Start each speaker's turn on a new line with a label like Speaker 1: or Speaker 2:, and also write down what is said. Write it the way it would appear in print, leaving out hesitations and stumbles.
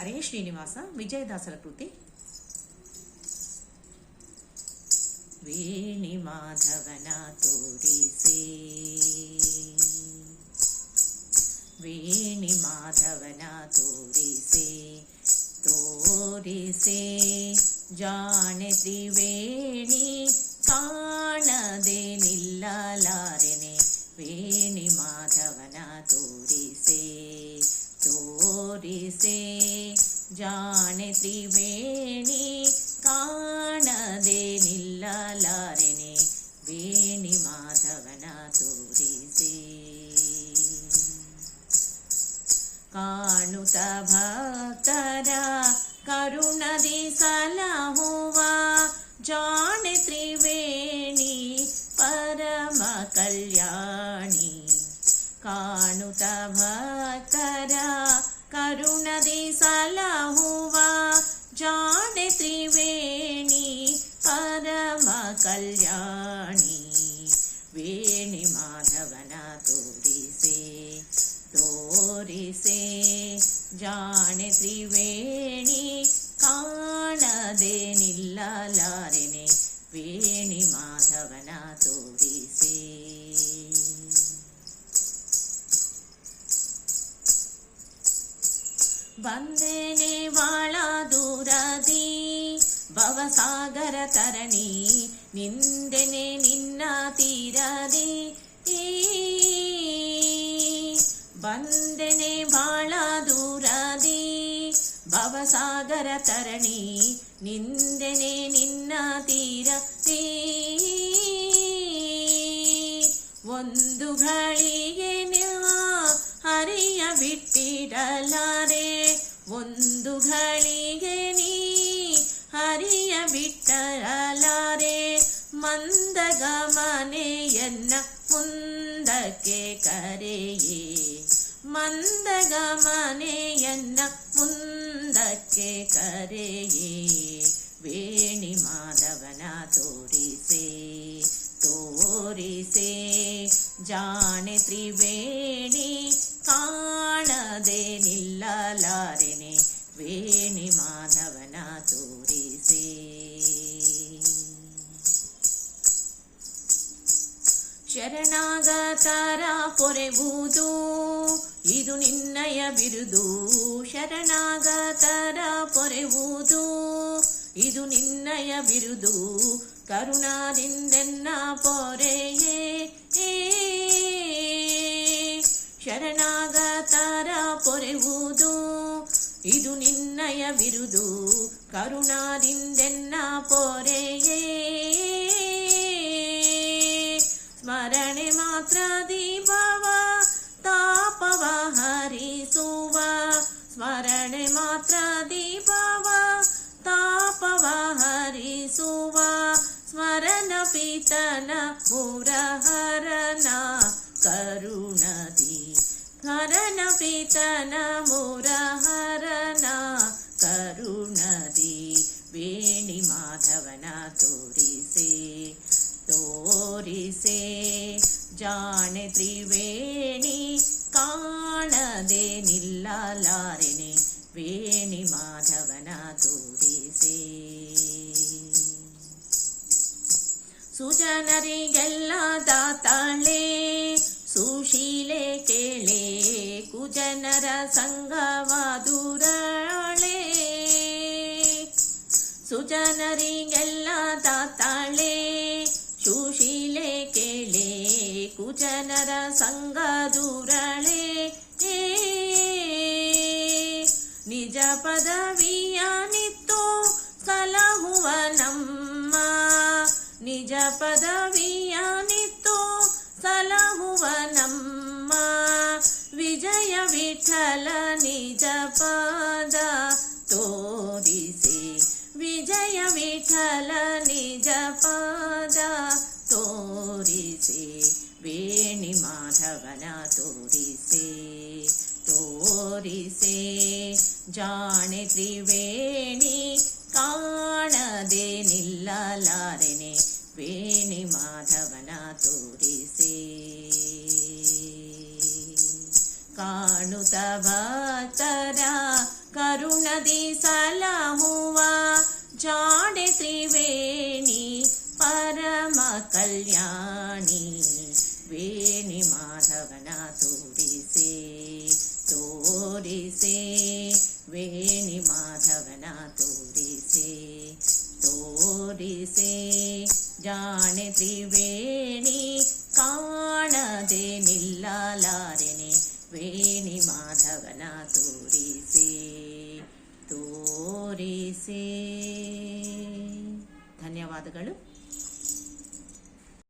Speaker 1: ಹರೇ ಶ್ರೀನಿವಾಸ ವಿಜಯದಾಸರ ಕೃತಿ. ವೇಣಿ ಮಾಧವನ ತೋರಿಸೆ, ವೇಣಿ ಮಾಧವನ ತೋರಿಸೆ, ತೋರಿಸೆ ಜಾಣೆ ತ್ರಿವೇಣಿ ಕಾಣದೆ ನಿಲ್ಲಲಾರೆನೆ. ವೇಣಿ ಮಾಧವನ ತೋರಿಸೆ, ತೋರಿಸೆ ಜಾಣೆ ತ್ರಿವೇಣಿ ಕಾಣದೆ ನಿಲ್ಲಲಾರೆನೆ. ವೇಣಿ ಮಾಧವನ ತೋರಿಸೆ, ಕಾಣುತ್ತ ಭಕ್ತರ ಕರುಣದಿ ಸಲಹುವ ಜಾಣೆ ತ್ರಿವೇಣಿ ಪರಮ ಕಲ್ಯಾಣಿ. ಕಾಣುತ್ತ ಭಕ್ತರ ಕರುಣದಿ ಸಲಹುವ ಜಾಣೆ ತ್ರಿವೇಣಿ ಪರಮ ಕಲ್ಯಾಣಿ. ವೇಣಿ ಮಾಧವನ ತೋರಿಸೆ, ತೋರಿಸೆ ಜಾಣೆ ತ್ರಿವೇಣಿ ಕಾಣದೆ ನಿಲ್ಲಲಾರೆನೆ. ವೇಣಿ ಮಾಧವನ ತೋರಿಸೆ, ಬಂದೇನೆ ಬಾಳ ದೂರದಿ ಭವಸಾಗರ ತರಣಿ, ನಿಂದೆನೆ ನಿನ್ನ ತೀರದಿ. ಬಂದೆನೆ ಬಾಳ ದೂರದಿ ಭವಸಾಗರ ತರಣಿ, ನಿಂದೆನೆ ನಿನ್ನ ತೀರದಿ. ಒಂದು ಘಳಿಗೆ ಹರಿಯ ಬಿಟ್ಟಿರಲಾರೆ, ಒಂದು ಘಳಿಗೆ ನೀ ಹರಿಯ ಬಿಟ್ಟರಲಾರೆ. ಮಂದಗಮನೆಯನ್ನ ಮುಂದಕ್ಕೆ ಕರೆಯೇ, ಮಂದಗಮನೆಯನ್ನ ಮುಂದಕ್ಕೆ ಕರೆಯೇ. ವೇಣಿ ಮಾಧವನ ತೋರಿಸೆ, ತೋರಿಸೆ ಜಾಣೆ ತ್ರಿವೇಣಿ ಕಾಣದೆ ನಿಲ್ಲಲಾರೆನೆ. ವೇಣಿ ಮಾಧವನ ತೋರಿಸೆ, ಶರಣಾಗತರ ಪೊರೆವುದು ಇದು ನಿನ್ನಯ ಬಿರುದು. ಶರಣಾಗತರ ಪೊರೆವುದು ಇದು ನಿನ್ನಯ ಬಿರುದು. ಕರುಣಾದಿಂದೆನ್ನ ಪೊರೆಯೇ, ಶರಣಾಗತರ ಪೊರೆವುದು ಇದು ನಿನ್ನಯ ಬಿರುದು. ಕರುಣಾದಿಂದೆನ್ನ ಪೊರೆಯೇ, ಸ್ಮರಣೆ ಮಾತ್ರ ದೀಪವ ತಾಪವ ಹರಿಸುವ. ಸ್ಮರಣೆ ಮಾತ್ರ ದೀಪವ ತಾಪವ ಹರಿಸುವ. ಸ್ಮರಣ ಪೀತನ ಮುರಹರನ ಕರುಣದಿ, ಹರನ ಪೀತನ ಮುರಹರನ ಕರುಣದಿ. ವೇಣಿ ಮಾಧವನ ತೋರಿಸೆ, ತೋರಿಸೆ ಜಾಣೆ ತ್ರಿವೇಣಿ ಕಾಣದೆ ನಿಲ್ಲಲಾರೆನೆ. ವೇಣಿ ಮಾಧವನ ತೋರಿಸೆ, ಸುಜನರಿಗೆಲ್ಲ ದಾತಾಳೆ ಸುಶೀಲೆ ಕೇಳೆ. ಕುಜನರ ಸಂಗವಾದುರಳೆ, ಸುಜನರಿಗೆಲ್ಲ ದಾತಾಳೆ ಸುಶೀಲೆ ಕೇಳೆ. ಕುಜನರ ಸಂಗದುರಳೆ, ನಿಜ ಪದವಿಯ ನಿತ್ತು ಸಲಹುವ ನಮ್ಮ. ನಿಜ ಪದವಿಯ ನಿತ್ತು ಸಲಹುವ ನಮ್ಮ. ವಿಜಯ ವಿಠಲ ನಿಜ ಪದ ತೋರಿಸೆ, ವಿಜಯ ವಿಠಲ ನಿಜ ಪದ ತೋರಿಸೆ. ವೇಣಿ ಮಾಧವನ ತೋರಿಸೆ, ತೋರಿಸೆ ಜಾಣೆ ತ್ರಿವೇಣಿ ಕಾಣದೆ ನಿಲ್ಲಲಾರೆನೆ. ವೇಣಿ ಮಾಧವನ ತೋರಿಸೆ, ಕಾಣುತ್ತ ಭಕ್ತರ ಕರುಣದಿ ಸಲಹುವ ಜಾಡೆ ತ್ರಿವೇಣಿ ಪರಮ ಕಲ್ಯಾಣಿ ವೇಣಿ ಮಾಧವನ ತೋರಿಸೆ ತೋರಿಸೆ ವೇಣಿ ಮಾಧವನ ತೋರಿಸೆ ತೋರಿಸೆ ಜಾಣೆ ತ್ರಿವೇಣಿ ಕಾಣದೆ ನಿಲ್ಲಲಾರೆನೆ ವೇಣಿ ಮಾಧವನ ತೋರಿಸೆ ತೋರಿಸೆ. ಧನ್ಯವಾದಗಳು.